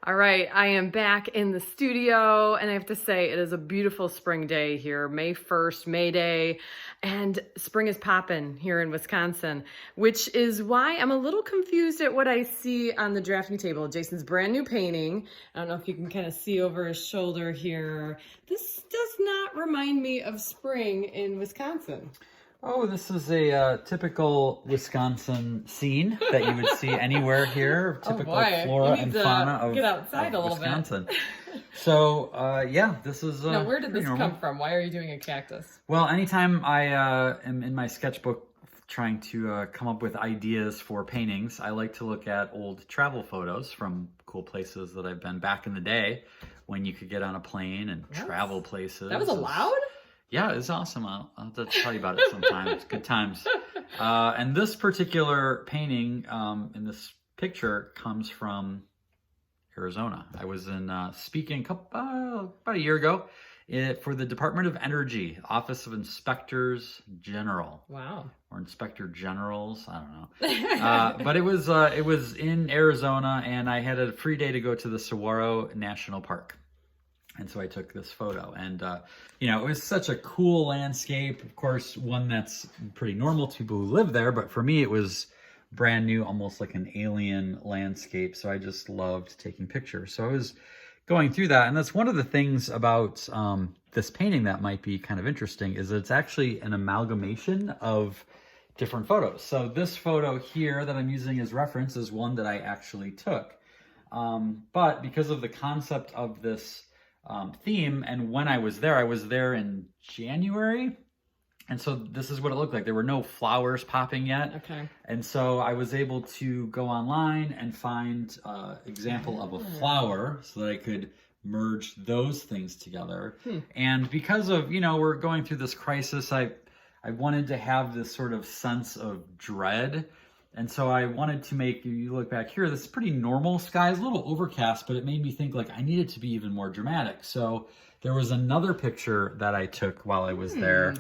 All right, I am back in the studio, and I have to say it is a beautiful spring day here, May 1st, May Day, and spring is popping here in Wisconsin, which is why I'm a little confused at what I see on the drafting table. Jason's brand new painting. I don't know if you can kind of see over his shoulder here. This does not remind me of spring in Wisconsin. Oh, this is a typical Wisconsin scene that you would see anywhere here. Typical flora and fauna of get outside a little Wisconsin. bit. So, yeah, this is Now, where did this normal. come from? Why are you doing a cactus? Well, anytime I am in my sketchbook trying to come up with ideas for paintings, I like to look at old travel photos from cool places that I've been back in the day when you could get on a plane and travel places. That was allowed? Yeah, it's awesome. I'll have to tell you about it sometime. It's good times. And this particular painting in this picture comes from Arizona. I was in speaking about a year ago for the Department of Energy, Office of Inspectors General. Wow. Or Inspector Generals, I don't know. But it was in Arizona, and I had a free day to go to the Saguaro National Park. And so I took this photo, and it was such a cool landscape. Of course, one that's pretty normal to people who live there, but for me it was brand new, almost like an alien landscape. So I just loved taking pictures. So I was going through that, and that's one of the things about this painting that might be kind of interesting, is that it's actually an amalgamation of different photos. So this photo here that I'm using as reference is one that I actually took. But because of the concept of this theme, and when I was there in January, and so this is what it looked like. There were no flowers popping yet. Okay. And so I was able to go online and find an example of a flower so that I could merge those things together. And because of, we're going through this crisis, I wanted to have this sort of sense of dread. And so I wanted to make, you look back here, this is pretty normal sky. It's a little overcast, but it made me think like I needed to be even more dramatic. So there was another picture that I took while I was there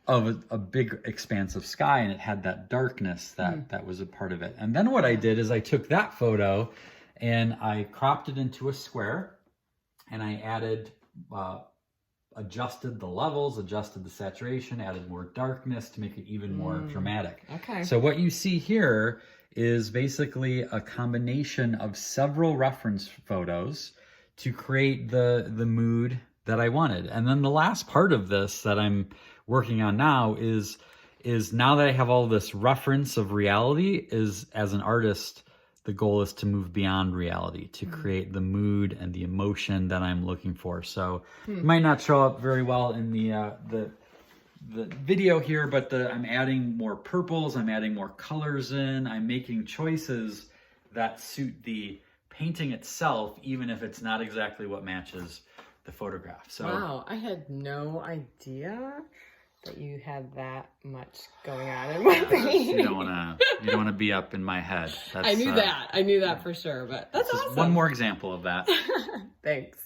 of a big expanse of sky, and it had that darkness that was a part of it. And then what I did is I took that photo and I cropped it into a square, and I added, adjusted the levels, adjusted the saturation, added more darkness to make it even more dramatic. Okay. So what you see here is basically a combination of several reference photos to create the mood that I wanted. And then the last part of this that I'm working on now is now that I have all this reference of reality, is as an artist, the goal is to move beyond reality, to create the mood and the emotion that I'm looking for. So it might not show up very well in the video here, but I'm adding more purples, I'm adding more colors in, I'm making choices that suit the painting itself, even if it's not exactly what matches the photograph. So wow, I had no idea that you had that much going on in my painting. You don't want to be up in my head. That's, I knew that for sure, but that's awesome. One more example of that. Thanks.